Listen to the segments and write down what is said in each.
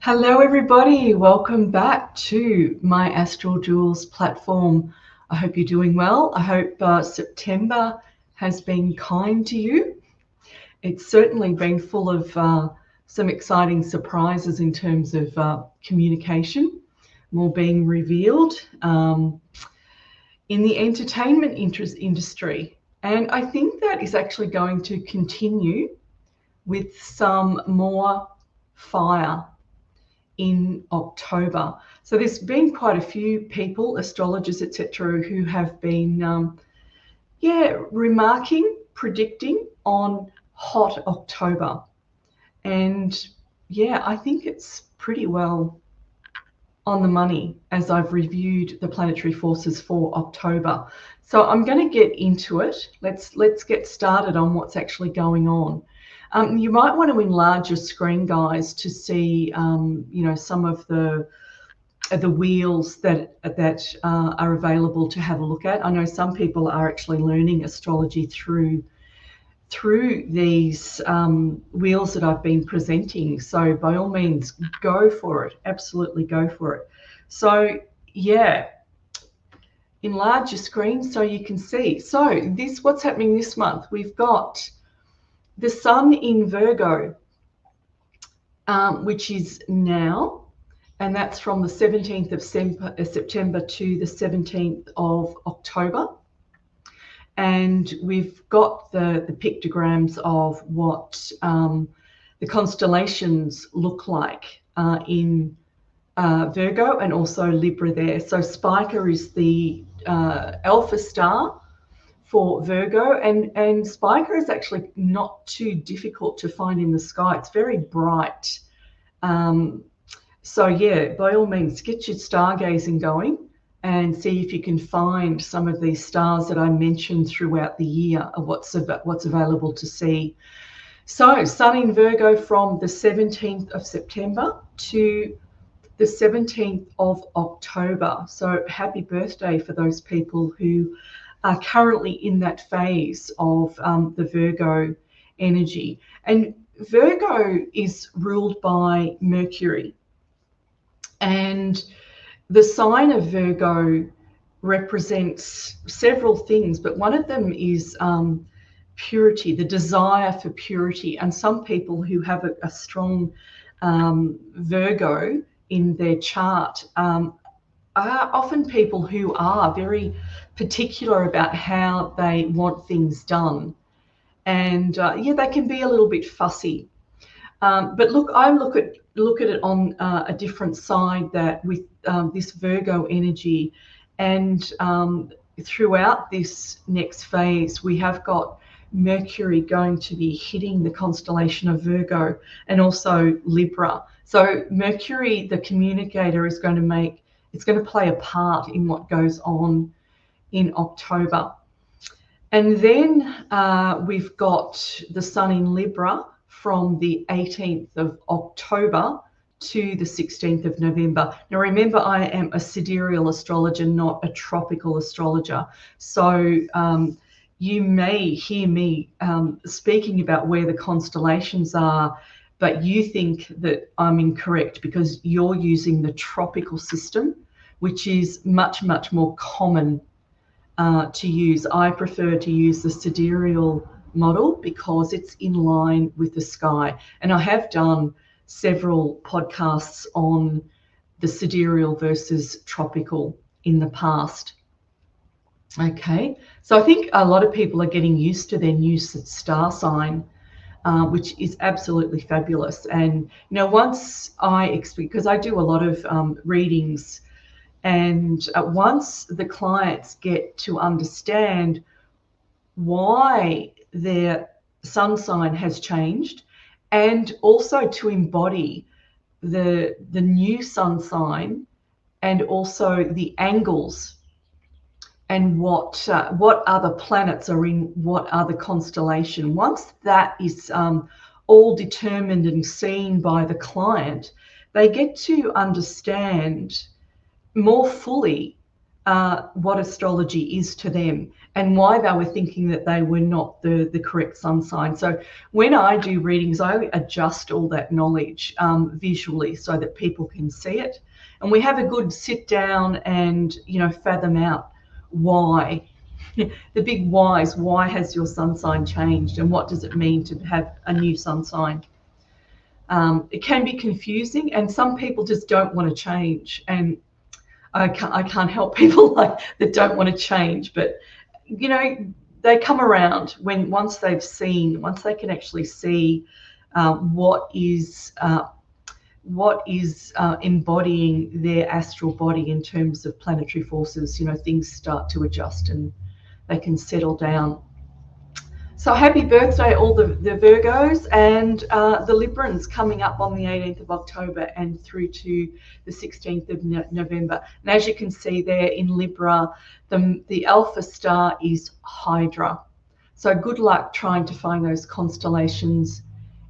Hello, everybody. Welcome back to my Astral Jewels platform. I hope you're doing well. I hope September has been kind to you. It's certainly been full of some exciting surprises in terms of communication, more being revealed in the entertainment industry. And I think that is actually going to continue with some more fire in October. So there's been quite a few people, astrologers, etc., who have been, predicting on hot October. And I think it's pretty well on the money as I've reviewed the planetary forces for October. So I'm going to get into it. Let's get started on what's actually going on. You might want to enlarge your screen, guys, to see, some of the wheels that are available to have a look at. I know some people are actually learning astrology through these wheels that I've been presenting. So by all means, go for it. Absolutely go for it. So enlarge your screen so you can see. So what's happening this month? We've got the Sun in Virgo, which is now, and that's from the 17th of September to the 17th of October. And we've got the pictograms of what the constellations look like in Virgo and also Libra there. So Spica is the alpha star for Virgo, and Spica is actually not too difficult to find in the sky. It's very bright. So by all means, get your stargazing going and see if you can find some of these stars that I mentioned throughout the year of what's available to see. So Sun in Virgo from the 17th of September to the 17th of October. So happy birthday for those people who are currently in that phase of the Virgo energy. And Virgo is ruled by Mercury. And the sign of Virgo represents several things, but one of them is purity, the desire for purity. And some people who have a strong Virgo in their chart are often people who are very particular about how they want things done. And they can be a little bit fussy. But look, I look at it on a different side, that with this Virgo energy, and throughout this next phase, we have got Mercury going to be hitting the constellation of Virgo and also Libra. So Mercury, the communicator, is going to play a part in what goes on in October. And then we've got the Sun in Libra from the 18th of October to the 16th of November. Now, remember, I am a sidereal astrologer, not a tropical astrologer. So you may hear me speaking about where the constellations are, but you think that I'm incorrect because you're using the tropical system, which is much, much more common to use. I prefer to use the sidereal model because it's in line with the sky. And I have done several podcasts on the sidereal versus tropical in the past. Okay, so I think a lot of people are getting used to their new star sign, which is absolutely fabulous. And once because I do a lot of readings, and once the clients get to understand why their sun sign has changed, and also to embody the new sun sign, and also the angles and what other planets are in what other constellation. Once that is all determined and seen by the client, they get to understand more fully what astrology is to them. and why they were thinking that they were not the correct sun sign. So when I do readings, I adjust all that knowledge visually so that people can see it. And we have a good sit down and, fathom out why. The big whys. Why has your sun sign changed, and what does it mean to have a new sun sign? It can be confusing, and some people just don't want to change. And I can't help people that don't want to change, but they come around once they can actually see what is embodying their astral body in terms of planetary forces. Things start to adjust and they can settle down. So happy birthday, all the Virgos and the Librans, coming up on the 18th of October and through to the 16th of November. And as you can see there in Libra, the alpha star is Hydra. So good luck trying to find those constellations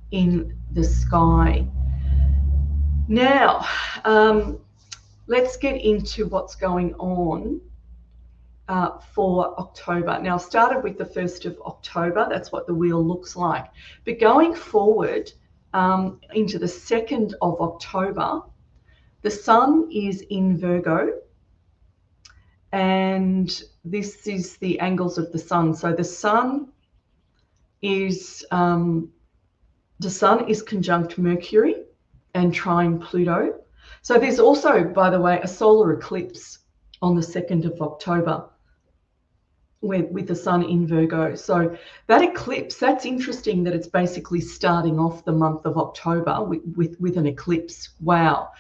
in the sky. Now, let's get into what's going on for October. Now, I started with the 1st of October. That's what the wheel looks like. But going forward into the 2nd of October, the sun is in Virgo, and this is the angles of the sun. So the sun is conjunct Mercury and trine Pluto. So there's also, by the way, a solar eclipse on the 2nd of October with the sun in Virgo. So that eclipse, that's interesting that it's basically starting off the month of October with an eclipse. Wow.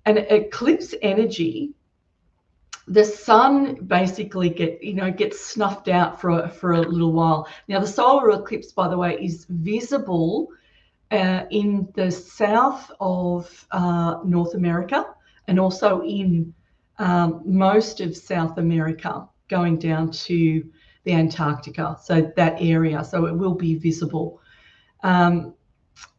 And eclipse energy, the sun basically gets snuffed out for a little while. Now, the solar eclipse, by the way, is visible in the south of North America, and also in most of South America, going down to the Antarctica, so that area. So it will be visible. Now,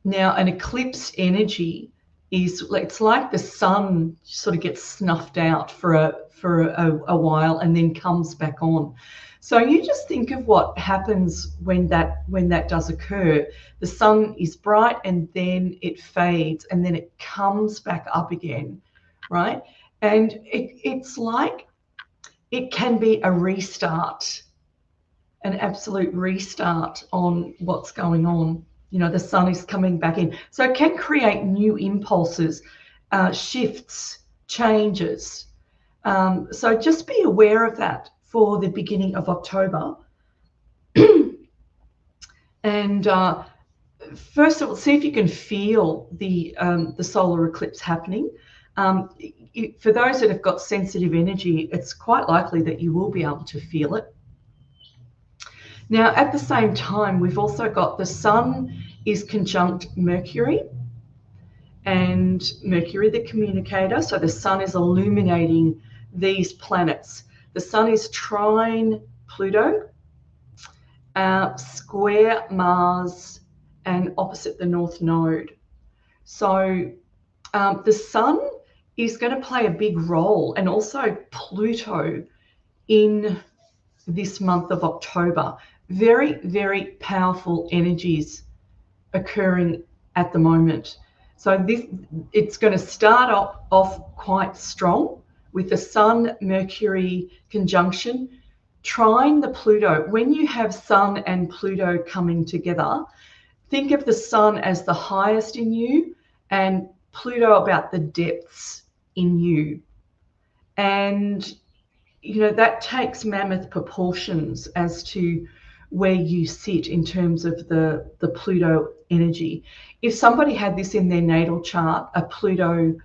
an eclipse energy it's like the sun sort of gets snuffed out for a while and then comes back on. So you just think of what happens when that does occur. The sun is bright and then it fades and then it comes back up again, right? And it's like it can be a restart, an absolute restart on what's going on. The sun is coming back in. So it can create new impulses, shifts, changes. So just be aware of that for the beginning of October. And first of all, see if you can feel the solar eclipse happening. For those that have got sensitive energy, it's quite likely that you will be able to feel it. Now, at the same time, we've also got the sun is conjunct Mercury, and Mercury, the communicator. So the sun is illuminating these planets. The sun is trine Pluto, square Mars, and opposite the North Node. So the sun is going to play a big role, and also Pluto in this month of October. Very, very powerful energies occurring at the moment. So it's going to start off quite strong with the Sun Mercury conjunction, trine the Pluto. When you have Sun and Pluto coming together, think of the Sun as the highest in you and Pluto about the depths in you. And that takes mammoth proportions as to where you sit in terms of the Pluto energy. If somebody had this in their natal chart, a Pluto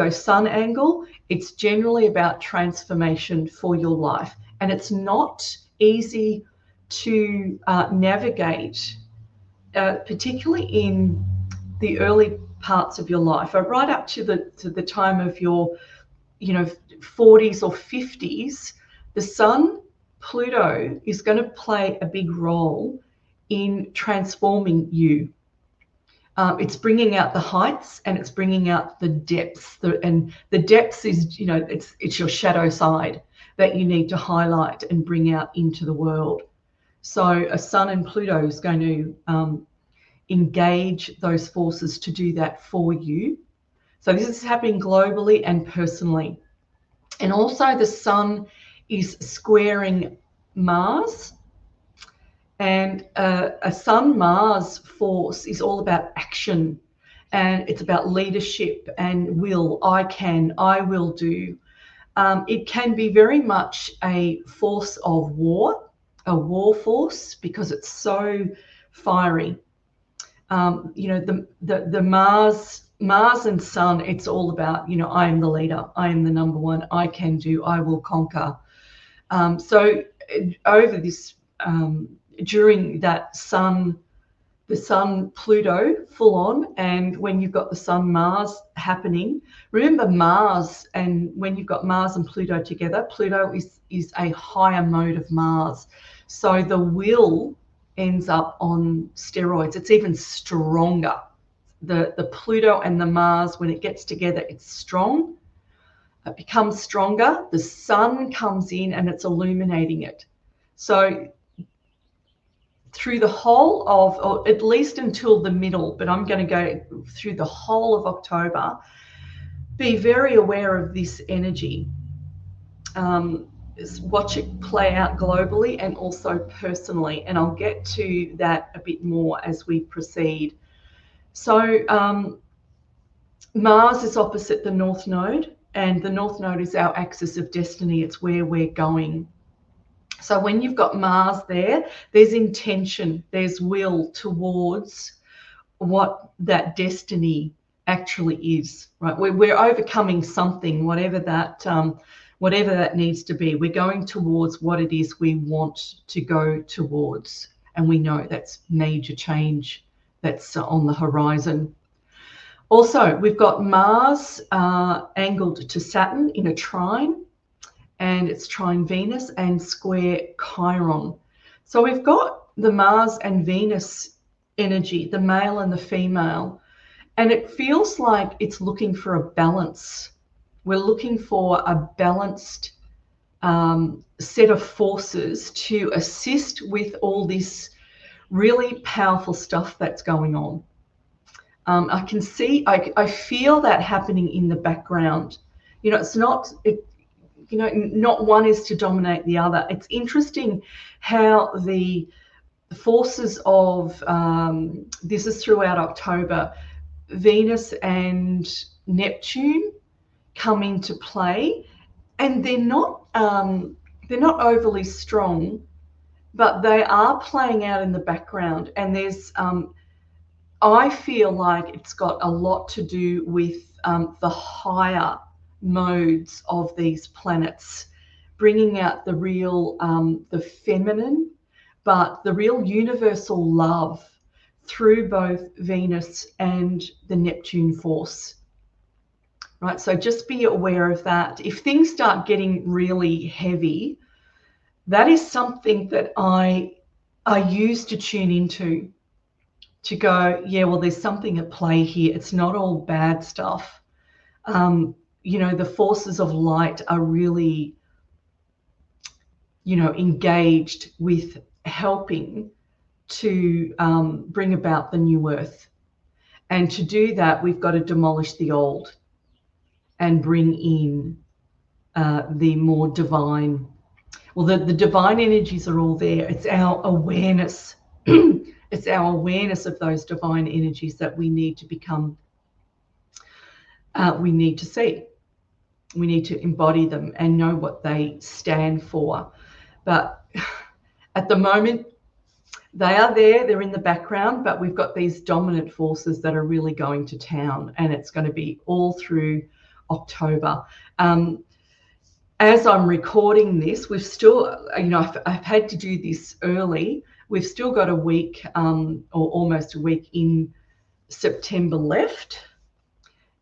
Sun angle, it's generally about transformation for your life. And it's not easy to navigate, particularly in the early parts of your life, or right up to the time of your 40s or 50s. The Sun Pluto is going to play a big role in transforming you. It's bringing out the heights and it's bringing out the depths. And the depths is, it's your shadow side. that you need to highlight and bring out into the world. So a Sun and Pluto is going to engage those forces to do that for you. So this is happening globally and personally. And also the Sun is squaring Mars. And a Sun-Mars force is all about action. And it's about leadership and will. I will do. It can be very much a force of war, a war force, because it's so fiery. The Mars and Sun, it's all about, I am the leader, I am the number one, I can do, I will conquer. So over this, during that the Sun Pluto full on, and when you've got the Sun Mars happening, remember Mars, and when you've got Mars and Pluto together, Pluto is a higher mode of Mars. So the will ends up on steroids. It's even stronger. The Pluto and the Mars, when it gets together, it's strong. It becomes stronger. The Sun comes in and it's illuminating it. So through the whole of, or at least until the middle, but I'm going to go through the whole of October, be very aware of this energy. Watch it play out globally and also personally, and I'll get to that a bit more as we proceed. So Mars is opposite the North Node, and the North Node is our axis of destiny. It's where we're going. So when you've got Mars there, there's intention, there's will towards what that destiny actually is, right? We're overcoming something, whatever that needs to be. We're going towards what it is we want to go towards. And we know that's major change that's on the horizon. Also, we've got Mars angled to Saturn in a trine, and it's trine Venus and square Chiron. So we've got the Mars and Venus energy, the male and the female, and it feels like it's looking for a balance. We're looking for a balanced set of forces to assist with all this really powerful stuff that's going on. I can see, I feel that happening in the background. It's not, not one is to dominate the other. It's interesting how the forces of, this is throughout October, Venus and Neptune come into play, and they're not overly strong, but they are playing out in the background. And there's, I feel like it's got a lot to do with the higher modes of these planets, bringing out the real, the feminine, but the real universal love through both Venus and the Neptune force. Right, so just be aware of that. If things start getting really heavy, that is something that I use to tune into, to go, yeah, well, there's something at play here. It's not all bad stuff. The forces of light are really, engaged with helping to bring about the new earth. And to do that, we've got to demolish the old and bring in the more divine. Well, the divine energies are all there. It's our awareness. It's our awareness of those divine energies that we need to become, we need to see. We need to embody them and know what they stand for. But at the moment, they are there, they're in the background, but we've got these dominant forces that are really going to town, and it's going to be all through October. As I'm recording this, we've still, I've had to do this early. We've still got a week or almost a week in September left,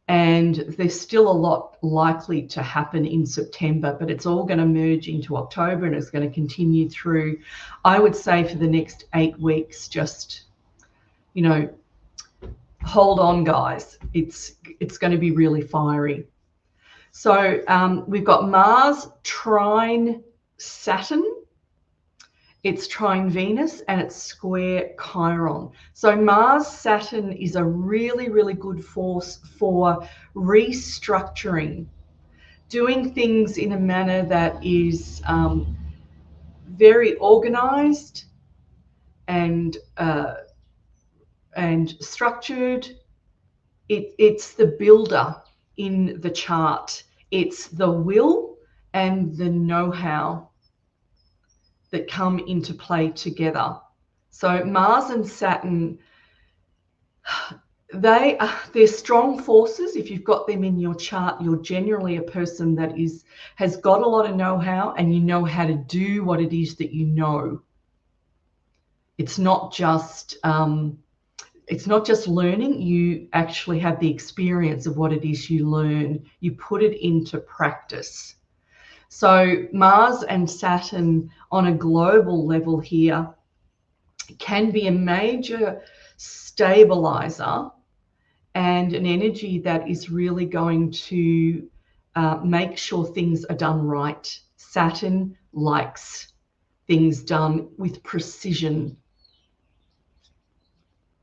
and there's still a lot likely to happen in September, but it's all going to merge into October, and it's going to continue through, I would say, for the next 8 weeks. Just, hold on, guys. It's going to be really fiery. So we've got Mars trine Saturn, it's trine Venus, and it's square Chiron. So Mars Saturn is a really, really good force for restructuring, doing things in a manner that is very organized and structured. It's the builder in the chart. It's the will and the know-how that come into play together. So Mars and Saturn, they're strong forces. If you've got them in your chart, you're generally a person that has got a lot of know-how, and you know how to do what it is that you know. It's not just learning. You actually have the experience of what it is you learn. You put it into practice. So Mars and Saturn on a global level here can be a major stabilizer and an energy that is really going to make sure things are done right. Saturn likes things done with precision.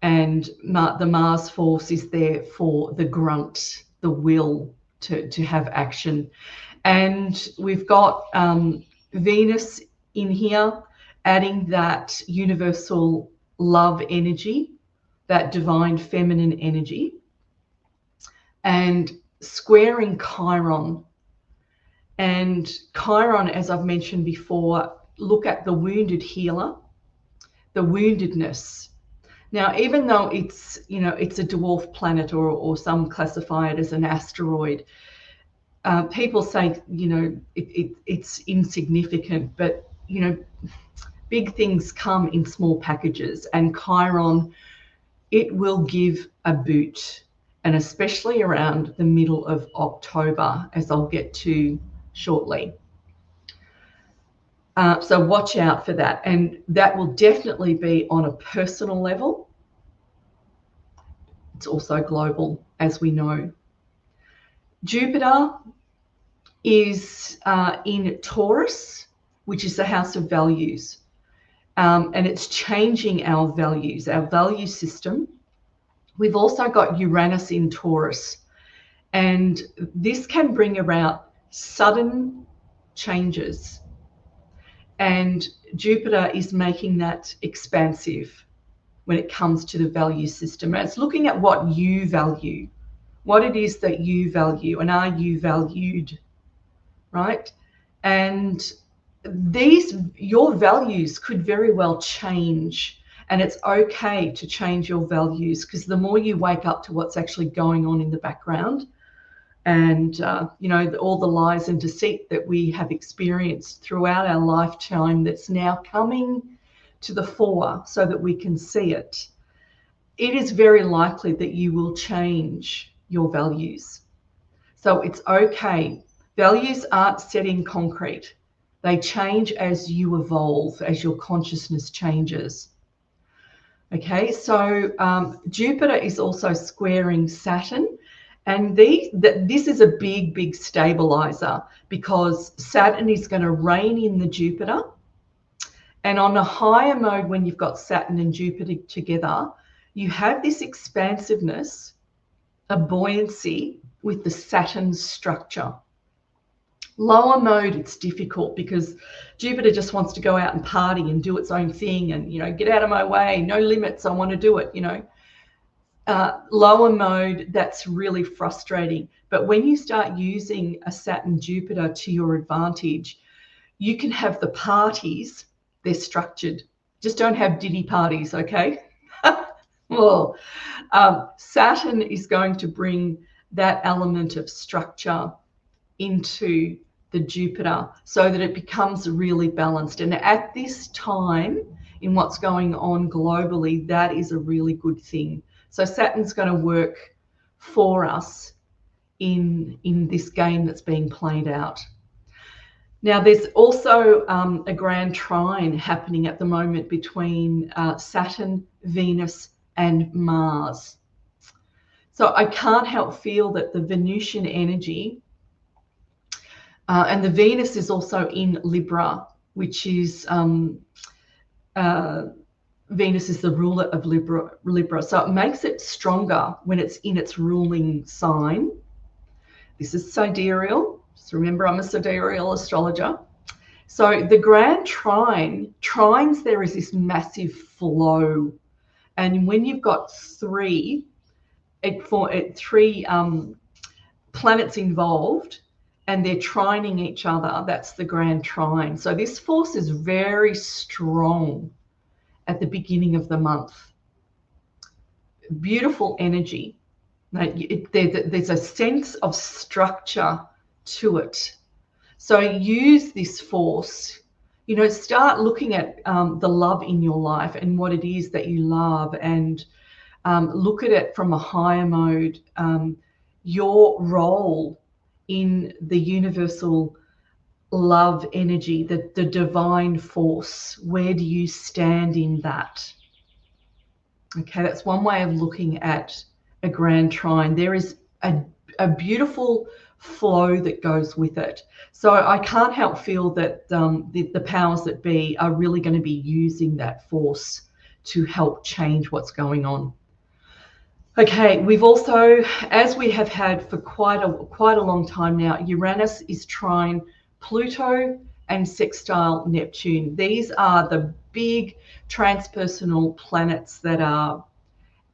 And the Mars force is there for the grunt, the will to have action. And we've got Venus in here, adding that universal love energy, that divine feminine energy, and squaring Chiron. And Chiron, as I've mentioned before, look at the wounded healer, the woundedness. Now, even though it's a dwarf planet, or some classify it as an asteroid, people say it's insignificant, but big things come in small packages, and Chiron, it will give a boot, and especially around the middle of October, as I'll get to shortly. So watch out for that, and that will definitely be on a personal level. It's also global, as we know. Jupiter is in Taurus, which is the house of values, and it's changing our values, our value system. We've also got Uranus in Taurus, and this can bring about sudden changes. And Jupiter is making that expansive when it comes to the value system. And it's looking at what you value, what it is that you value, and are you valued, right? And your values could very well change, and it's okay to change your values, because the more you wake up to what's actually going on in the background, and all the lies and deceit that we have experienced throughout our lifetime, that's now coming to the fore so that we can see it, it is very likely that you will change your values. So it's okay. Values aren't set in concrete. They change as you evolve, as your consciousness changes. Okay, so Jupiter is also squaring Saturn, and this is a big, big stabilizer, because Saturn is going to rein in the Jupiter. And on a higher mode, when you've got Saturn and Jupiter together, you have this expansiveness, a buoyancy with the Saturn structure. Lower mode, it's difficult, because Jupiter just wants to go out and party and do its own thing, and get out of my way, no limits, I want to do it. Lower mode, that's really frustrating. But when you start using a Saturn Jupiter to your advantage, you can have the parties. They're structured. Just don't have diddy parties, okay? Well, Saturn is going to bring that element of structure into the Jupiter, so that it becomes really balanced. And at this time, in what's going on globally, that is a really good thing. So Saturn's going to work for us in this game that's being played out. Now, there's also a grand trine happening at the moment between Saturn, Venus, and Mars. So I can't help feel that the Venusian energy And the Venus is also in Libra, which is Venus is the ruler of Libra. So it makes it stronger when it's in its ruling sign. This is sidereal. Just remember, I'm a sidereal astrologer. So the grand trines, there is this massive flow. And when you've got three planets involved and they're trining each other, that's the grand trine. So this force is very strong at the beginning of the month. Beautiful energy. There's a sense of structure to it. So use this force, start looking at the love in your life and what it is that you love, and look at it from a higher mode, your role in the universal love energy, the divine force. Where do you stand in that? Okay, that's one way of looking at a grand trine. There is a beautiful flow that goes with it. So I can't help feel that the powers that be are really going to be using that force to help change what's going on. Okay, we've also, as we have had for quite a long time now, Uranus is trine Pluto and sextile Neptune. These are the big transpersonal planets that are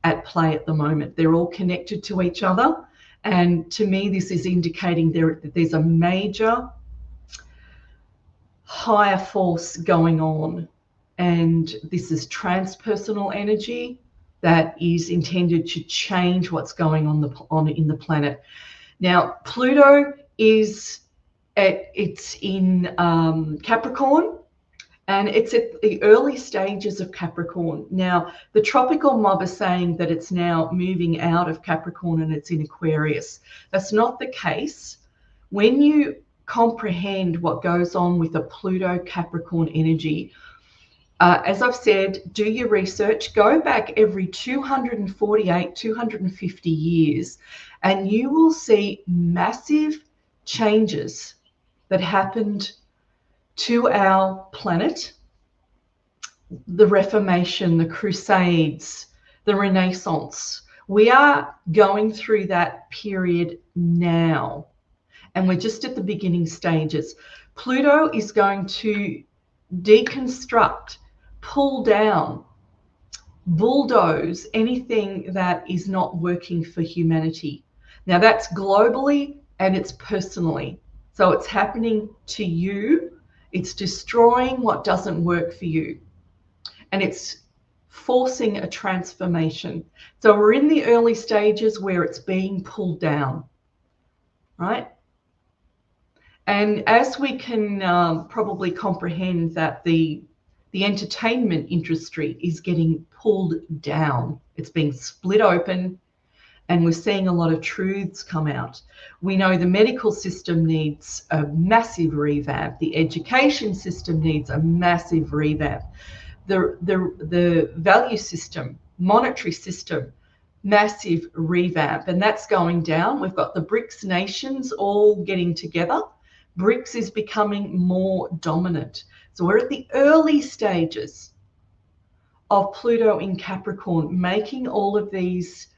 at play at the moment. They're all connected to each other. And to me, this is indicating there's a major higher force going on. And this is transpersonal energy that is intended to change what's going on in the planet. Now, Pluto it's in Capricorn, and it's at the early stages of Capricorn. Now, the tropical mob is saying that it's now moving out of Capricorn and it's in Aquarius. That's not the case. When you comprehend what goes on with the Pluto Capricorn energy, as I've said, do your research, go back every 248, 250 years, and you will see massive changes that happened to our planet. The Reformation, the Crusades, the Renaissance. We are going through that period now, and we're just at the beginning stages. Pluto is going to deconstruct, pull down, bulldoze anything that is not working for humanity. Now, that's globally and it's personally. So it's happening to you. It's destroying what doesn't work for you. And it's forcing a transformation. So we're in the early stages where it's being pulled down, right? And as we can probably comprehend that the entertainment industry is getting pulled down. It's being split open, and we're seeing a lot of truths come out. We know the medical system needs a massive revamp. The education system needs a massive revamp. The value system, monetary system, massive revamp, and that's going down. We've got the BRICS nations all getting together. BRICS is becoming more dominant. So we're at the early stages of Pluto in Capricorn, making all of these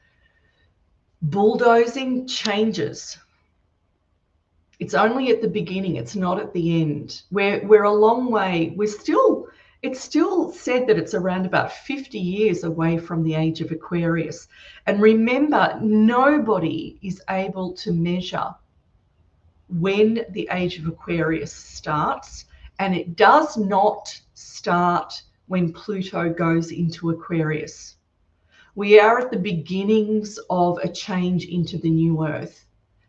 bulldozing changes. It's only at the beginning. It's not at the end. We're a long way. It's still said that it's around about 50 years away from the age of Aquarius. And remember, nobody is able to measure when the age of Aquarius starts, and it does not start when Pluto goes into Aquarius. We are at the beginnings of a change into the new earth,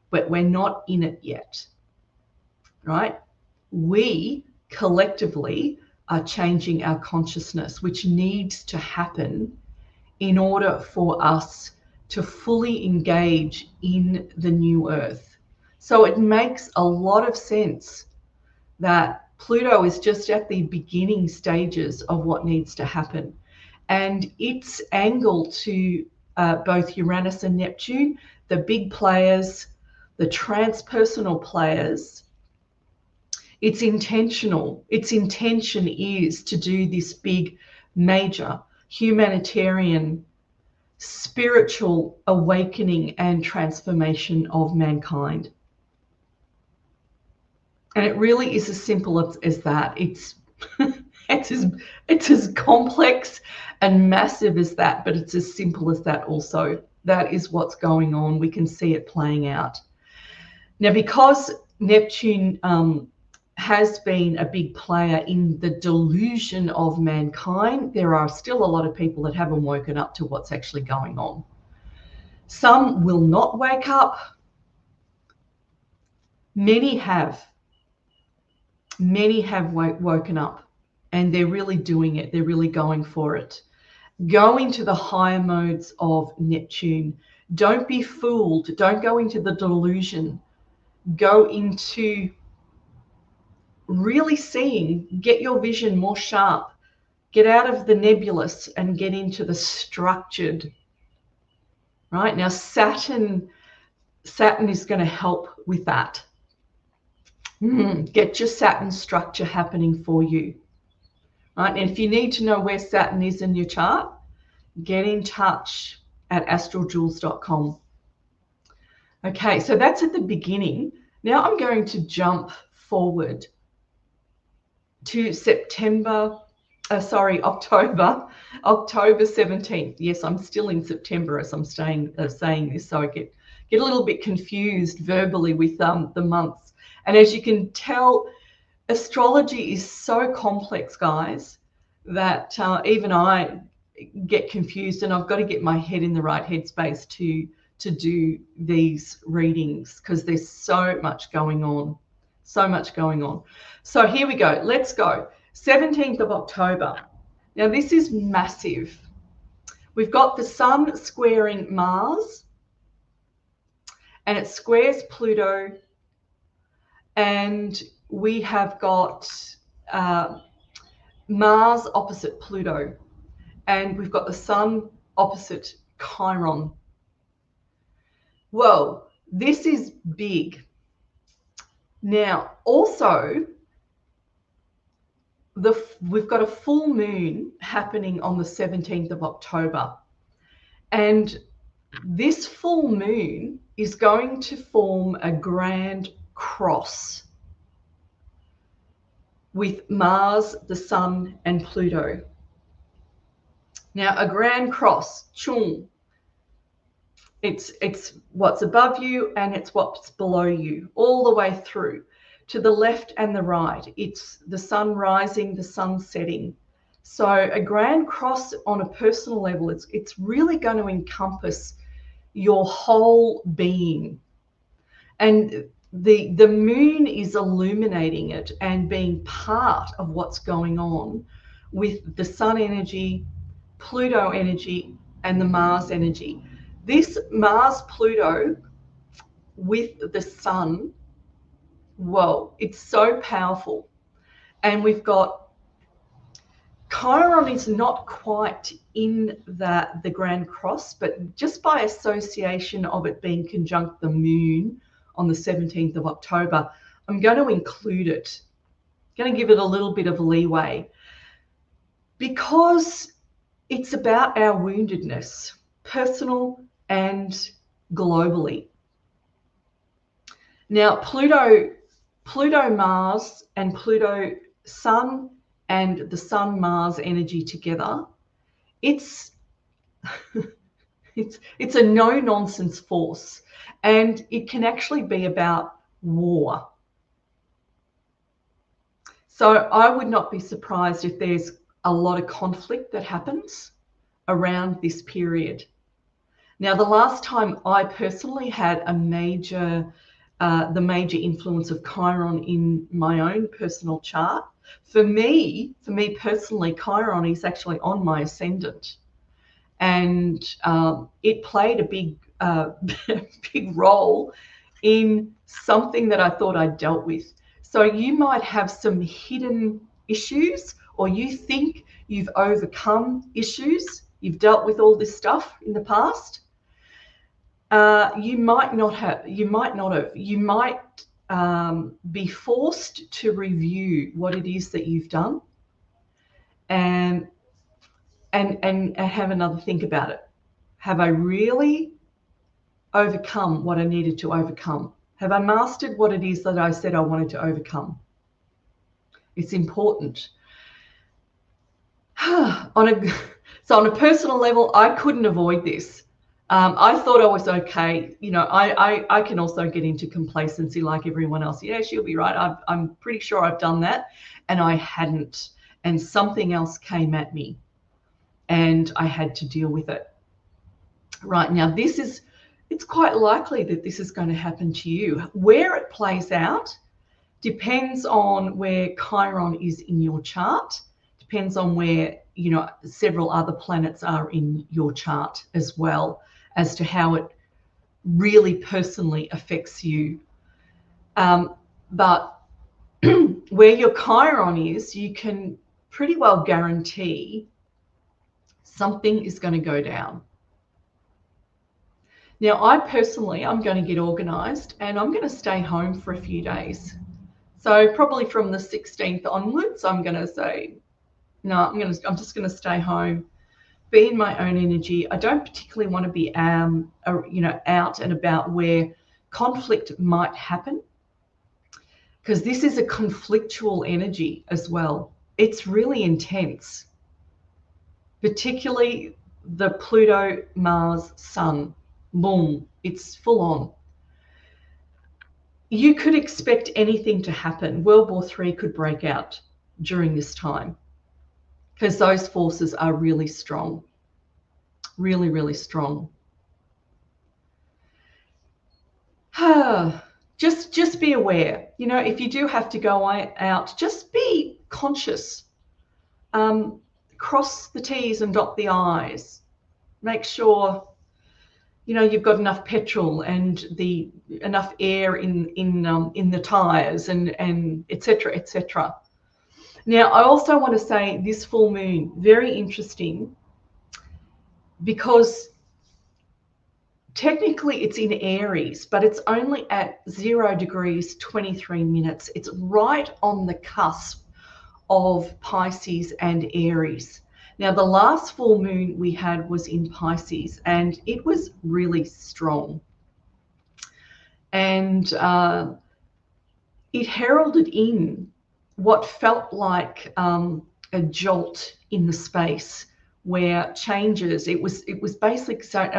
but we're not in it yet, right? We collectively are changing our consciousness, which needs to happen in order for us to fully engage in the new earth. So it makes a lot of sense that Pluto is just at the beginning stages of what needs to happen. And its angle to both Uranus and Neptune, the big players, the transpersonal players, It's intentional. Its intention is to do this big, major humanitarian, spiritual awakening and transformation of mankind. And it really is as simple as that. It's it's as complex and massive as that, but it's as simple as that also. That is what's going on. We can see it playing out. Now, because Neptune has been a big player in the delusion of mankind, there are still a lot of people that haven't woken up to what's actually going on. Some will not wake up. Many have. Many have woken up, and they're really doing it. They're really going for it. Go into the higher modes of Neptune. Don't be fooled. Don't go into the delusion. Go into really seeing, get your vision more sharp, get out of the nebulous and get into the structured. Right now, Saturn is going to help with that. Get your Saturn structure happening for you. Right, and if you need to know where Saturn is in your chart, get in touch at astraljules.com. Okay, so that's at the beginning. Now I'm going to jump forward to October 17th. Yes, I'm still in September as I'm saying this, so I get a little bit confused verbally with the months. And as you can tell, astrology is so complex, guys, that even I get confused, and I've got to get my head in the right headspace to do these readings, because there's so much going on. So much going on. So here we go. Let's go. 17th of October. Now this is massive. We've got the Sun squaring Mars, and it squares Pluto, and we have got Mars opposite Pluto, and we've got the Sun opposite Chiron. Whoa, this is big. Now, also, we've got a full moon happening on the 17th of October. And this full moon is going to form a grand cross with Mars, the Sun, and Pluto. Now, a grand cross, chung, it's what's above you and it's what's below you, all the way through to the left and the right. It's the sun rising, the sun setting. So a grand cross on a personal level, it's really going to encompass your whole being. And the moon is illuminating it and being part of what's going on with the sun energy, Pluto energy, and the Mars energy. This Mars-Pluto with the sun, whoa, it's so powerful. And we've got Chiron is not quite in the Grand Cross, but just by association of it being conjunct the moon on the 17th of October, I'm going to include it. I'm going to give it a little bit of leeway, because it's about our woundedness, personal and globally. Now, Pluto Mars and Pluto Sun and the Sun Mars energy together, it's a no nonsense force, and it can actually be about war. So I would not be surprised if there's a lot of conflict that happens around this period. Now, the last time I personally had the major influence of Chiron in my own personal chart, for me personally, Chiron is actually on my ascendant, and it played a big role in something that I thought I'd dealt with. So you might have some hidden issues, or you think you've overcome issues, you've dealt with all this stuff in the past. You might not have. You might be forced to review what it is that you've done, and have another think about it. Have I really overcome what I needed to overcome? Have I mastered what it is that I said I wanted to overcome? It's important. So on a personal level, I couldn't avoid this. I thought I was okay. I can also get into complacency like everyone else. Yeah, she'll be right. I'm pretty sure I've done that. And I hadn't. And something else came at me and I had to deal with it. Right now, it's quite likely that this is going to happen to you. Where it plays out depends on where Chiron is in your chart, depends on where, several other planets are in your chart as well, as to how it really personally affects you. But where your Chiron is, you can pretty well guarantee something is going to go down. Now, I'm going to get organized and I'm going to stay home for a few days. So probably from the 16th onwards, I'm going to say, no, I'm just going to stay home, be in my own energy. I don't particularly want to be, out and about where conflict might happen, because this is a conflictual energy as well. It's really intense, particularly the Pluto, Mars, Sun. Boom, it's full on. You could expect anything to happen. World War III could break out during this time, because those forces are really strong, really, really strong. Just be aware. If you do have to go out, just be conscious. Cross the T's and dot the I's. Make sure you've got enough petrol and enough air in the tires, and etc., etc. Now, I also want to say this full moon, very interesting, because technically it's in Aries, but it's only at 0 degrees 23 minutes. It's right on the cusp of Pisces and Aries. Now, the last full moon we had was in Pisces, and it was really strong. And it heralded in what felt like a jolt in the space, where changes. It was basically saying,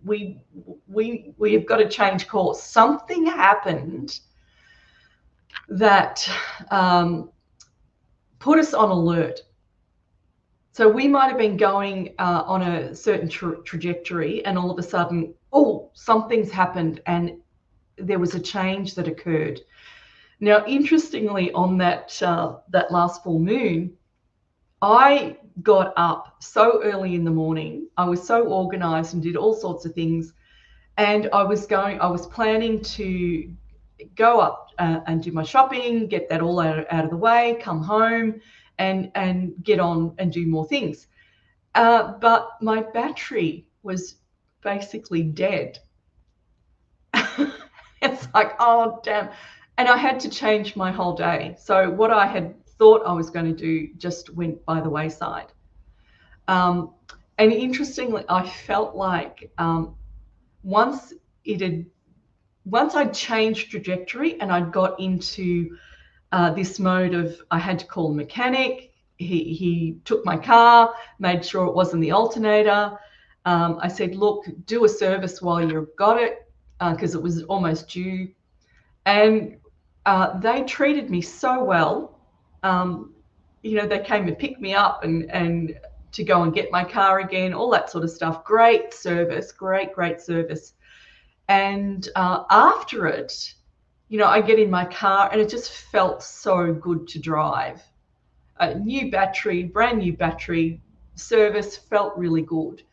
we've got to change course. Something happened that put us on alert. So we might have been going on a certain trajectory, and all of a sudden, something's happened, and there was a change that occurred. Now, interestingly, on that last full moon, I got up so early in the morning. I was so organized and did all sorts of things, and I was planning to go up and do my shopping, get that all out of the way, come home, and get on and do more things. But my battery was basically dead. It's like, oh, damn. And I had to change my whole day. So what I had thought I was going to do just went by the wayside. And interestingly, I felt like once I'd changed trajectory and I'd got into this mode of, I had to call a mechanic. He took my car, made sure it wasn't the alternator. I said, look, do a service while you've got it, because it was almost due. And they treated me so well. They came and picked me up and to go and get my car again, all that sort of stuff. Great service, great service. And after it, I get in my car and it just felt so good to drive. A new battery, brand new battery, service felt really good.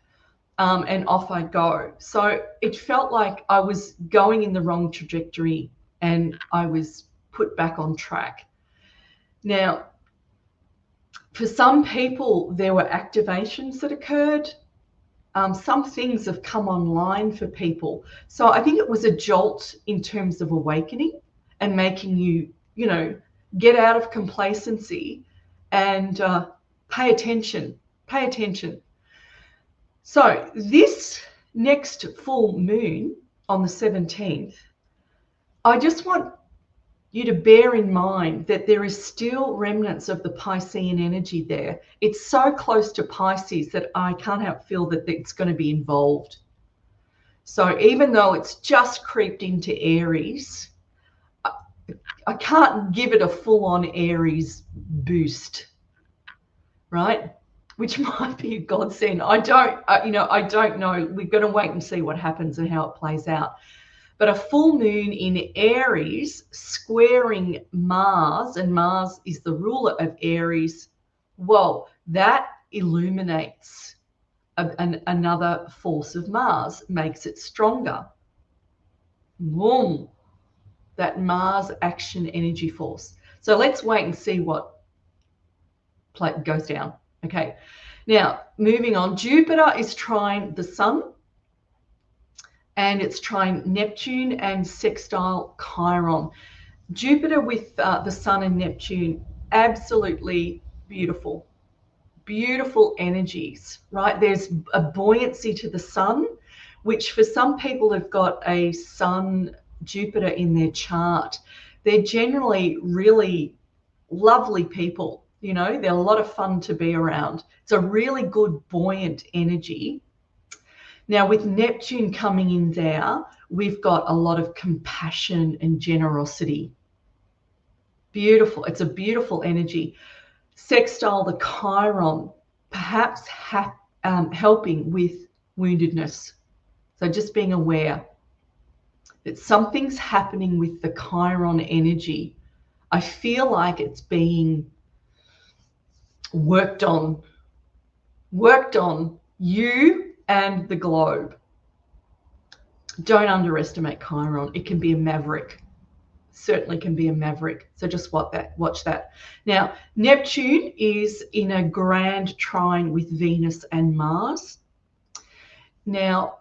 And off I go. So it felt like I was going in the wrong trajectory and I was put back on track. Now, for some people, there were activations that occurred. Some things have come online for people. So I think it was a jolt in terms of awakening. and making you, get out of complacency and pay attention. Pay attention. So this next full moon on the 17th, I just want you to bear in mind that there is still remnants of the Piscean energy there. It's so close to Pisces that I can't help feel that it's going to be involved. So even though it's just creeped into Aries, I can't give it a full-on Aries boost, right? Which might be a godsend. I don't know. We're going to wait and see what happens and how it plays out. But a full moon in Aries squaring Mars, and Mars is the ruler of Aries, well, that illuminates another force of Mars, makes it stronger. Boom. That Mars action energy force. So let's wait and see what goes down. Okay. Now, moving on, Jupiter is trine the Sun, and it's trine Neptune and sextile Chiron. Jupiter with the Sun and Neptune, absolutely beautiful. Beautiful energies, right? There's a buoyancy to the Sun, which for some people have got a Sun Jupiter in their chart. They're generally really lovely people, they're a lot of fun to be around. It's a really good buoyant energy. Now with Neptune coming in there, we've got a lot of compassion and generosity. Beautiful. It's a beautiful energy. Sextile the Chiron, perhaps helping with woundedness. So just being aware that something's happening with the Chiron energy. I feel like it's being worked on you and the globe. Don't underestimate Chiron. It can be a maverick. Certainly can be a maverick. So just watch that. Now, Neptune is in a grand trine with Venus and Mars. Now,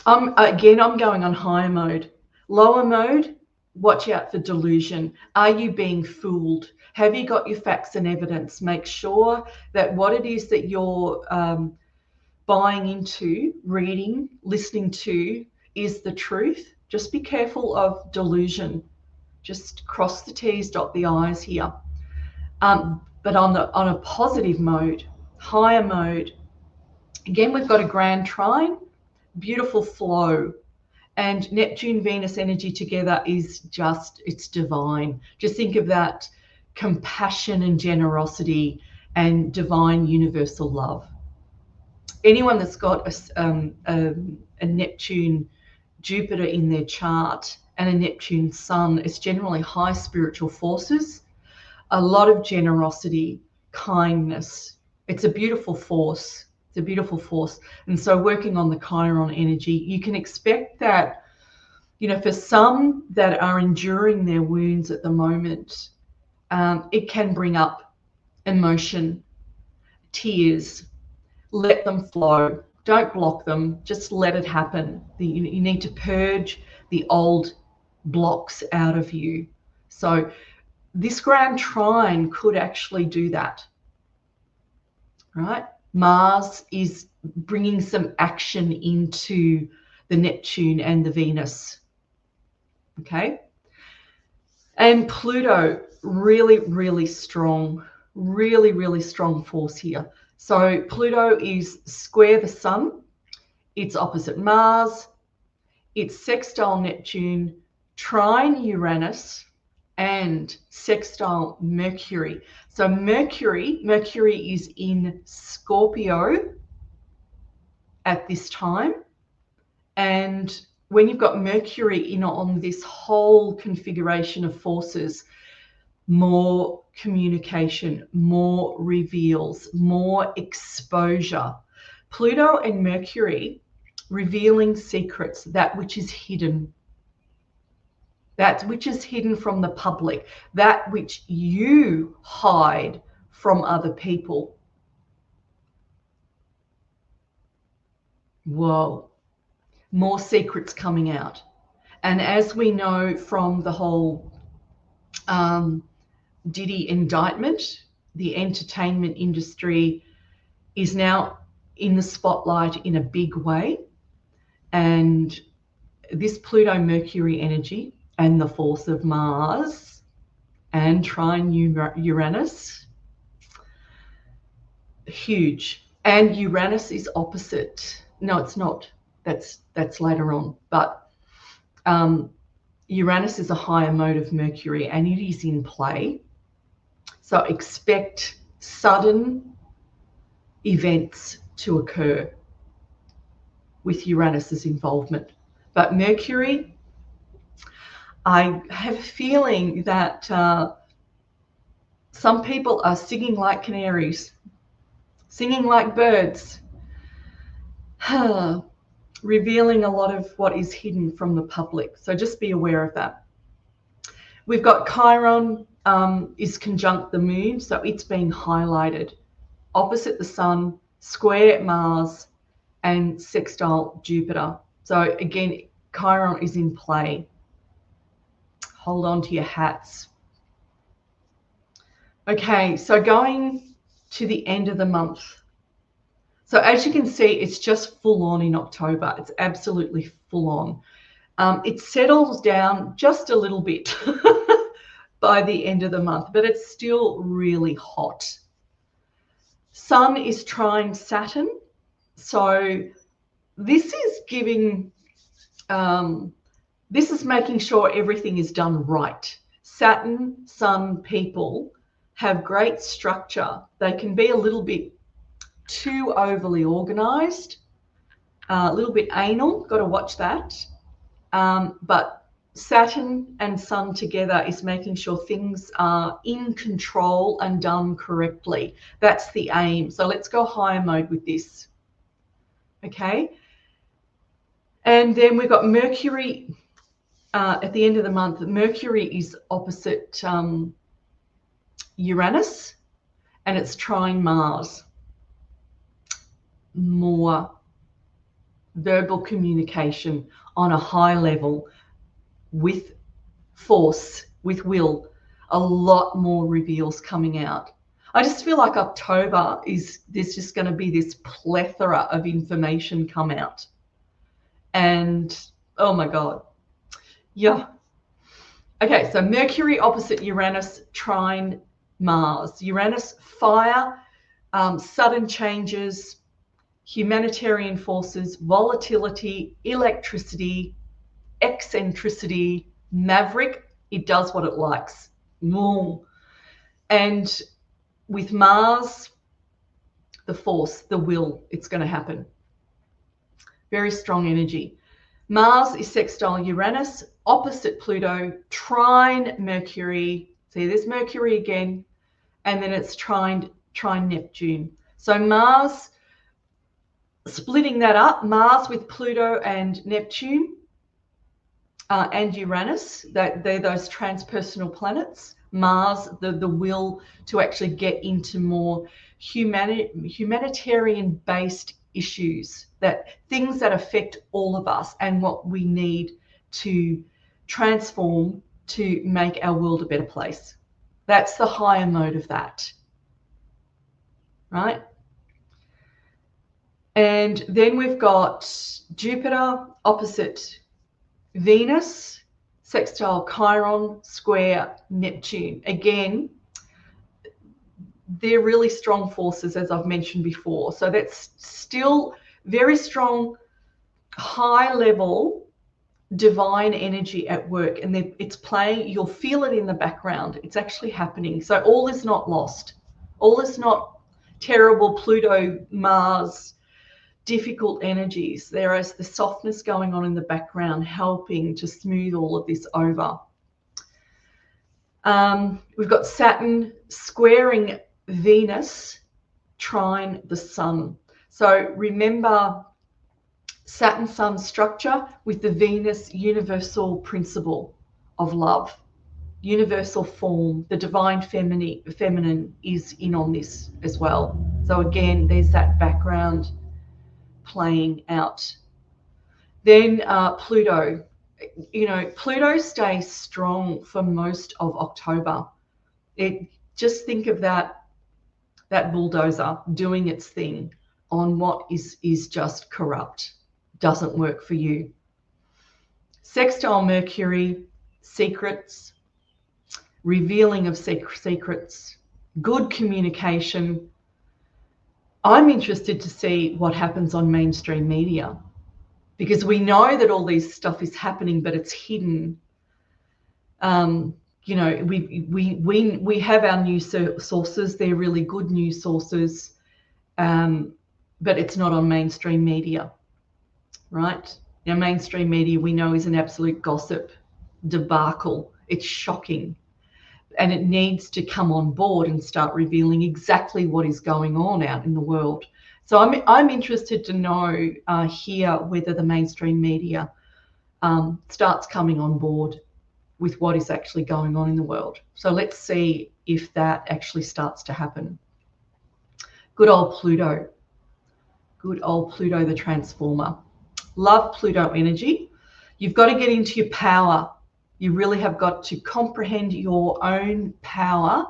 I'm going on higher mode. Lower mode, watch out for delusion. Are you being fooled? Have you got your facts and evidence? Make sure that what it is that you're buying into, reading, listening to is the truth. Just be careful of delusion. Just cross the T's, dot the I's here. But on a positive mode, higher mode, again, we've got a grand trine, beautiful flow. And Neptune, Venus energy together is it's divine. Just think of that compassion and generosity and divine universal love. Anyone that's got a Neptune Jupiter in their chart and a Neptune Sun, it's generally high spiritual forces, a lot of generosity, kindness. It's a beautiful force. It's a beautiful force. And so working on the Chiron energy, you can expect that, for some that are enduring their wounds at the moment, it can bring up emotion, tears. Let them flow. Don't block them. Just let it happen. You need to purge the old blocks out of you. So this grand trine could actually do that, right? Mars is bringing some action into the Neptune and the Venus, okay? And Pluto, really, really strong force here. So Pluto is square the Sun, it's opposite Mars, it's sextile Neptune, trine Uranus, and sextile Mercury. So Mercury is in Scorpio at this time. And when you've got Mercury on this whole configuration of forces, more communication, more reveals, more exposure. Pluto and Mercury revealing secrets, that which is hidden. That which is hidden from the public, that which you hide from other people. Whoa, more secrets coming out. And as we know from the whole Diddy indictment, the entertainment industry is now in the spotlight in a big way. And this Pluto-Mercury energy and the force of Mars and trine Uranus, huge. And Uranus is opposite. No, it's not. That's later on. But Uranus is a higher mode of Mercury, and it is in play. So expect sudden events to occur with Uranus's involvement. But Mercury, I have a feeling that some people are singing like canaries, singing like birds, revealing a lot of what is hidden from the public. So just be aware of that. We've got Chiron is conjunct the moon, so it's being highlighted. Opposite the sun, square Mars, and sextile Jupiter. So again, Chiron is in play. Hold on to your hats. Okay, so going to the end of the month. So as you can see, it's just full on in October. It's absolutely full on. It settles down just a little bit by the end of the month, but it's still really hot. Sun is trine Saturn. So this is giving, this is making sure everything is done right. Saturn, Sun people have great structure. They can be a little bit too overly organized, a little bit anal, got to watch that. But Saturn and Sun together is making sure things are in control and done correctly. That's the aim. So let's go higher mode with this. Okay. And then we've got Mercury at the end of the month. Mercury is opposite Uranus, and it's trine Mars. More verbal communication on a high level with force, with will, a lot more reveals coming out. I just feel like October there's just going to be this plethora of information come out. And oh my God. Yeah. Okay, so Mercury opposite Uranus, trine Mars. Uranus, fire, sudden changes, humanitarian forces, volatility, electricity, eccentricity, maverick. It does what it likes. And with Mars, the force, the will, it's going to happen. Very strong energy. Mars is sextile Uranus, opposite Pluto, trine Mercury. See, there's Mercury again, and then it's trine Neptune. So Mars, splitting that up, Mars with Pluto and Neptune and Uranus, they're those transpersonal planets. Mars, the will to actually get into more humanitarian-based issues, that things that affect all of us and what we need to transform to make our world a better place. That's the higher mode of that, right? And then we've got Jupiter opposite Venus, sextile Chiron, square Neptune. Again, they're really strong forces, as I've mentioned before. So that's still very strong, high level divine energy at work, and it's playing. You'll feel it in the background. It's actually happening. So all is not lost. All is not terrible Pluto, Mars, difficult energies. There is the softness going on in the background, helping to smooth all of this over. We've got Saturn squaring Venus, trine the sun. So remember Saturn-Sun structure with the Venus universal principle of love, universal form. The divine feminine is in on this as well. So again, there's that background playing out. Then Pluto. Pluto stays strong for most of October. Just think of that bulldozer doing its thing on what is just corrupt, doesn't work for you. Sextile Mercury, secrets, revealing of secrets, good communication. I'm interested to see what happens on mainstream media, because we know that all this stuff is happening, but it's hidden. We have our news sources. They're really good news sources, but it's not on mainstream media, right? Now, mainstream media we know is an absolute gossip debacle. It's shocking, and it needs to come on board and start revealing exactly what is going on out in the world. So I'm interested to know here whether the mainstream media starts coming on board with what is actually going on in the world. So let's see if that actually starts to happen. Good old Pluto. Good old Pluto, the transformer. Love Pluto energy. You've got to get into your power. You really have got to comprehend your own power,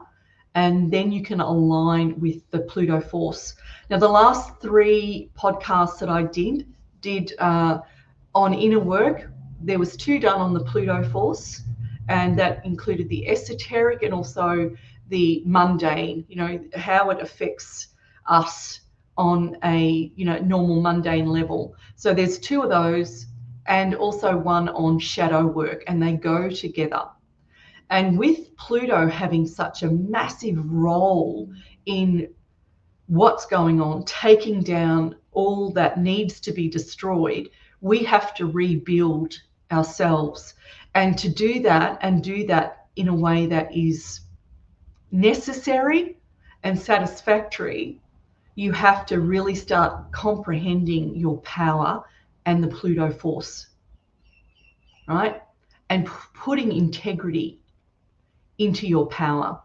and then you can align with the Pluto force. Now, the last 3 podcasts that I did on inner work, there was 2 done on the Pluto force, and that included the esoteric and also the mundane, how it affects us on a normal mundane level. So there's 2 of those, and also one on shadow work, and they go together. And with Pluto having such a massive role in what's going on, taking down all that needs to be destroyed, we have to rebuild ourselves. And to do that, and do that in a way that is necessary and satisfactory, you have to really start comprehending your power and the Pluto force, right? And putting integrity into your power.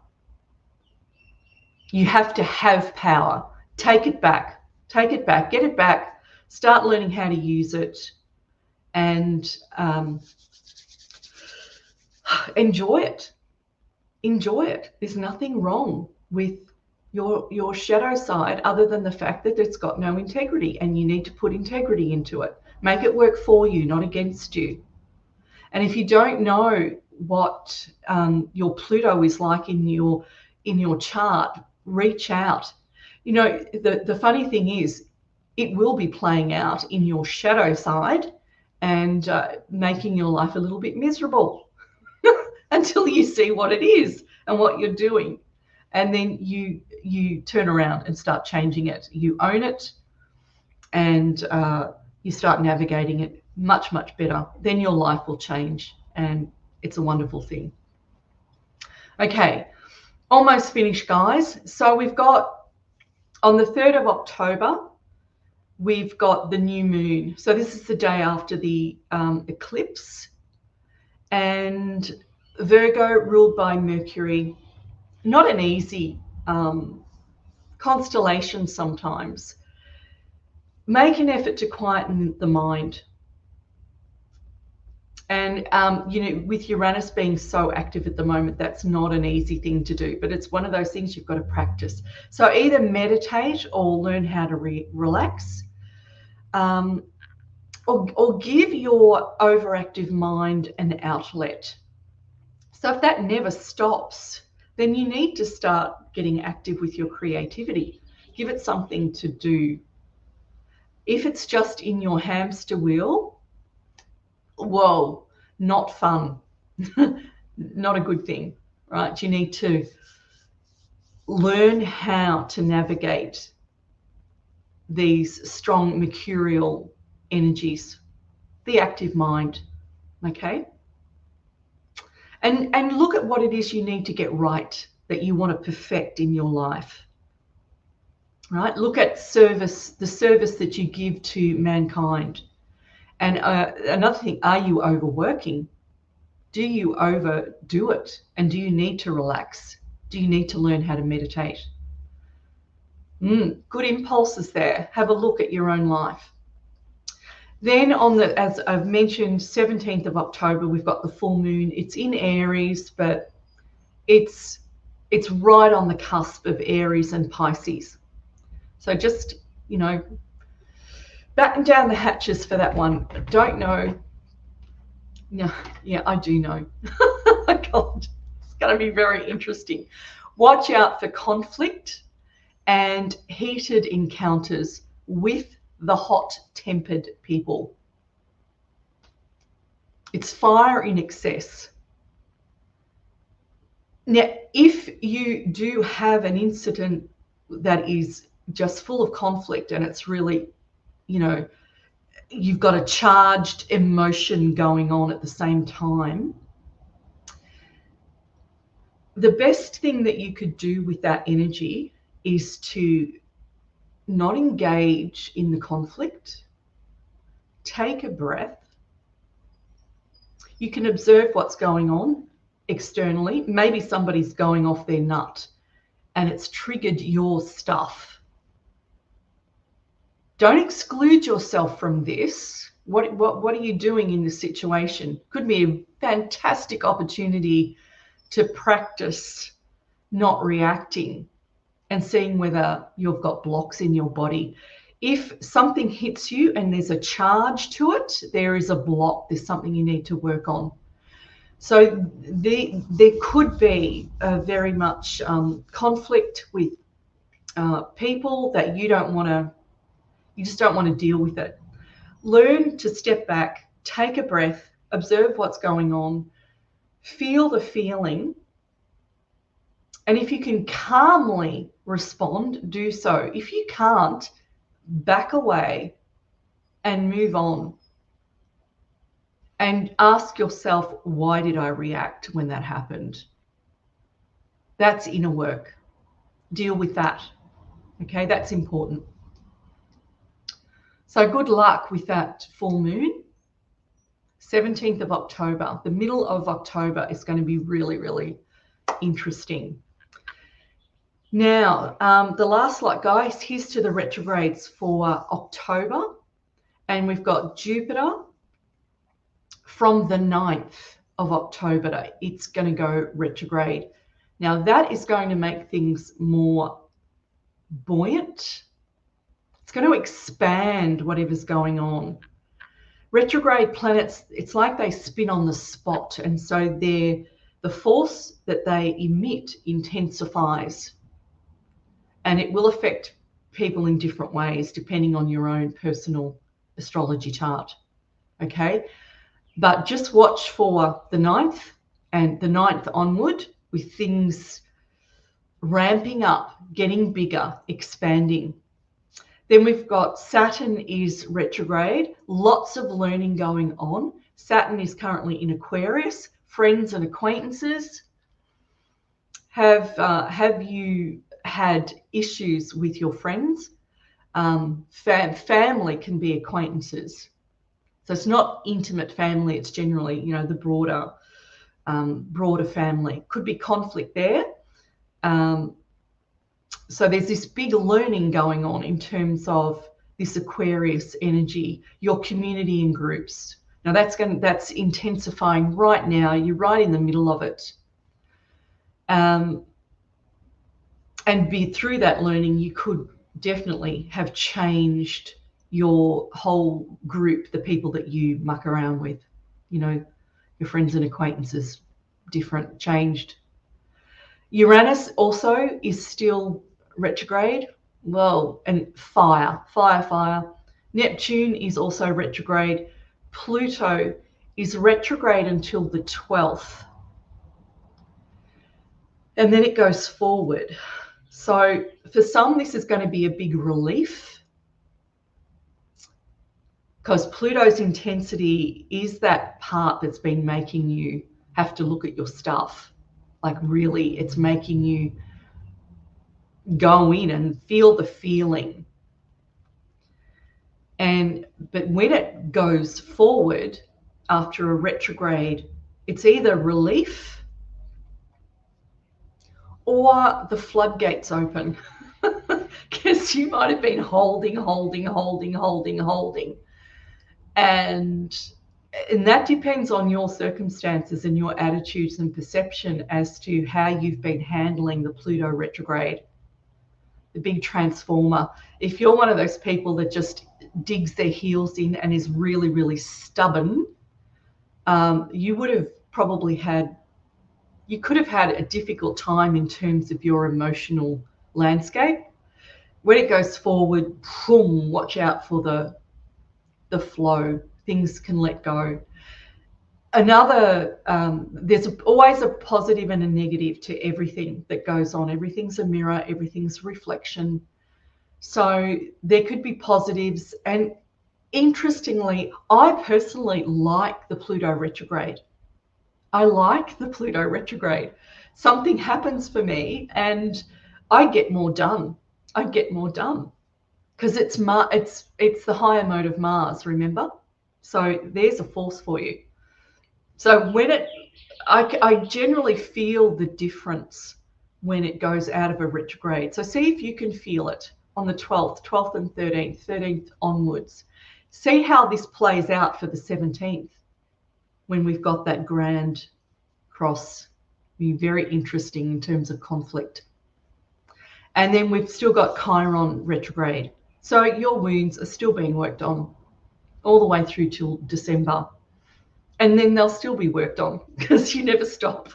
You have to have power. Take it back, get it back, start learning how to use it, and enjoy it. Enjoy it. There's nothing wrong with your shadow side other than the fact that it's got no integrity, and you need to put integrity into it. Make it work for you, not against you. And if you don't know what your Pluto is like in your chart, reach out. The funny thing is, it will be playing out in your shadow side and making your life a little bit miserable until you see what it is and what you're doing. And then you turn around and start changing it. You own it, and you start navigating it much, much better. Then your life will change, and it's a wonderful thing. Okay, almost finished, guys. So we've got, on the 3rd of October, we've got the new moon. So this is the day after the eclipse. And Virgo, ruled by Mercury, not an easy constellation sometimes. Make an effort to quieten the mind. And, with Uranus being so active at the moment, that's not an easy thing to do, but it's one of those things you've got to practice. So either meditate or learn how to relax, or give your overactive mind an outlet. So if that never stops, then you need to start getting active with your creativity. Give it something to do. If it's just in your hamster wheel, whoa, not fun. Not a good thing, right? You need to learn how to navigate these strong mercurial energies, the active mind, okay? And look at what it is you need to get right, that you want to perfect in your life, right? Look at the service that you give to mankind. And another thing, are you overworking? Do you overdo it? And do you need to relax? Do you need to learn how to meditate? Good impulses there. Have a look at your own life. Then on the, as I've mentioned, 17th of October, we've got the full moon. It's in Aries, but it's right on the cusp of Aries and Pisces. So just, you know, batten down the hatches for that one. Don't know. No, yeah, I do know. God, it's going to be very interesting. Watch out for conflict and heated encounters with the hot-tempered people. It's fire in excess. Now, if you do have an incident that is just full of conflict and it's really, you know, you've got a charged emotion going on at the same time, the best thing that you could do with that energy is to not engage in the conflict. Take a breath. You can observe what's going on externally. Maybe somebody's going off their nut and it's triggered your stuff. Don't exclude yourself from this. What are you doing in this situation? Could be a fantastic opportunity to practice not reacting and seeing whether you've got blocks in your body. If something hits you and there's a charge to it, there is a block. There's something you need to work on. So there could be a very much conflict with people that you just don't want to deal with it. Learn to step back, take a breath, observe what's going on, feel the feeling, and if you can calmly respond, do so. If you can't, back away and move on. And ask yourself, why did I react when that happened? That's inner work. Deal with that. Okay, that's important. So good luck with that full moon. 17th of October, the middle of October is going to be really, really interesting. Now, the last lot, guys, here's to the retrogrades for October. And we've got Jupiter from the 9th of October. It's going to go retrograde. Now, that is going to make things more buoyant. It's going to expand whatever's going on. Retrograde planets, it's like they spin on the spot. And so the force that they emit intensifies. And it will affect people in different ways, depending on your own personal astrology chart. Okay? But just watch for the 9th and the 9th onward with things ramping up, getting bigger, expanding. Then we've got Saturn is retrograde, lots of learning going on. Saturn is currently in Aquarius. Friends and acquaintances. Have you had issues with your friends? Family can be acquaintances. So it's not intimate family, it's generally, you know, the broader family. Could be conflict there. So there's this big learning going on in terms of this Aquarius energy, your community and groups. Now that's intensifying right now. You're right in the middle of it. And through that learning, you could definitely have changed your whole group, the people that you muck around with, you know, your friends and acquaintances, different, changed. Uranus also is still retrograde. Well, and fire. Neptune is also retrograde. Pluto is retrograde until the 12th. And then it goes forward. So for some, this is going to be a big relief, because Pluto's intensity is that part that's been making you have to look at your stuff. Like really, it's making you go in and feel the feeling. But when it goes forward after a retrograde, it's either relief or the floodgates open, because you might have been holding. And that depends on your circumstances and your attitudes and perception as to how you've been handling the Pluto retrograde, the big transformer. If you're one of those people that just digs their heels in and is really, really stubborn, you would have probably you could have had a difficult time in terms of your emotional landscape. When it goes forward, boom, watch out for the flow. Things can let go. Another, there's always a positive and a negative to everything that goes on. Everything's a mirror, everything's a reflection. So there could be positives. And interestingly, I personally like the Pluto retrograde. I like the Pluto retrograde. Something happens for me and I get more done. I get more done because it's the higher mode of Mars, remember? So there's a force for you. So when I generally feel the difference when it goes out of a retrograde. So see if you can feel it on the 12th and 13th onwards. See how this plays out for the 17th when we've got that grand cross. Be very interesting in terms of conflict. And then we've still got Chiron retrograde. So your wounds are still being worked on all the way through till December. And then they'll still be worked on because you never stop,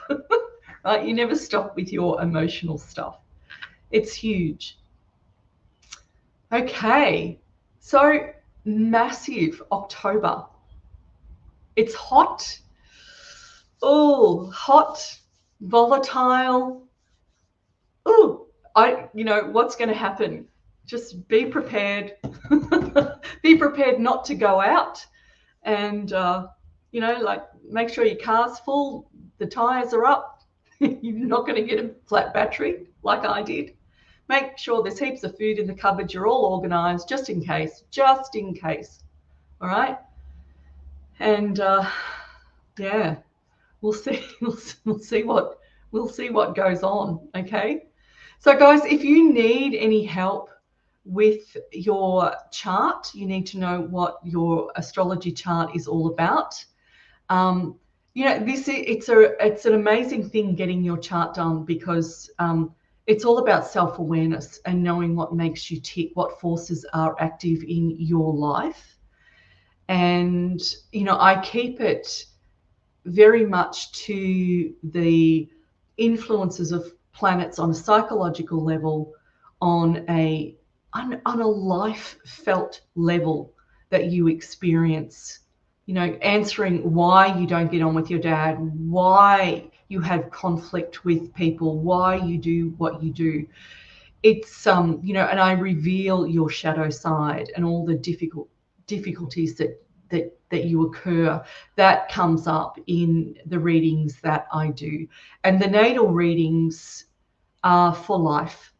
right? You never stop with your emotional stuff. It's huge. Okay, so massive October. It's hot. Oh, hot, volatile. Oh, what's going to happen? Just be prepared. Be prepared not to go out and, like make sure your car's full, the tires are up. You're not going to get a flat battery like I did. Make sure there's heaps of food in the cupboard. You're all organized just in case. All right. And yeah, we'll see. We'll see what goes on. Okay. So guys, if you need any help with your chart, you need to know what your astrology chart is all about. It's an amazing thing getting your chart done because it's all about self-awareness and knowing what makes you tick, what forces are active in your life. And, I keep it very much to the influences of planets on a psychological level, on a life felt level that you experience, answering why you don't get on with your dad, why you have conflict with people, why you do what you do. It's and I reveal your shadow side and all the difficulties that you occur. That comes up in the readings that I do. And the natal readings are for life.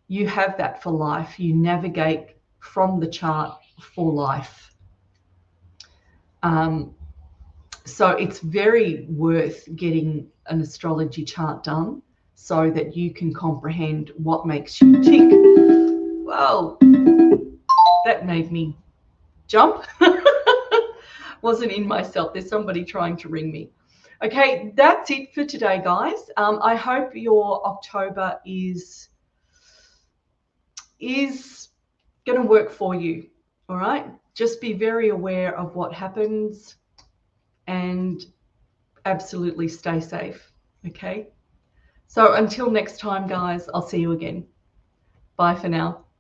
You have that for life. You navigate from the chart for life. So it's very worth getting an astrology chart done so that you can comprehend what makes you tick. Whoa, that made me jump. Wasn't in myself. There's somebody trying to ring me. Okay, that's it for today, guys. I hope your October is going to work for you. All right, just be very aware of what happens and absolutely stay safe. Okay, so until next time, guys, I'll see you again. Bye for now.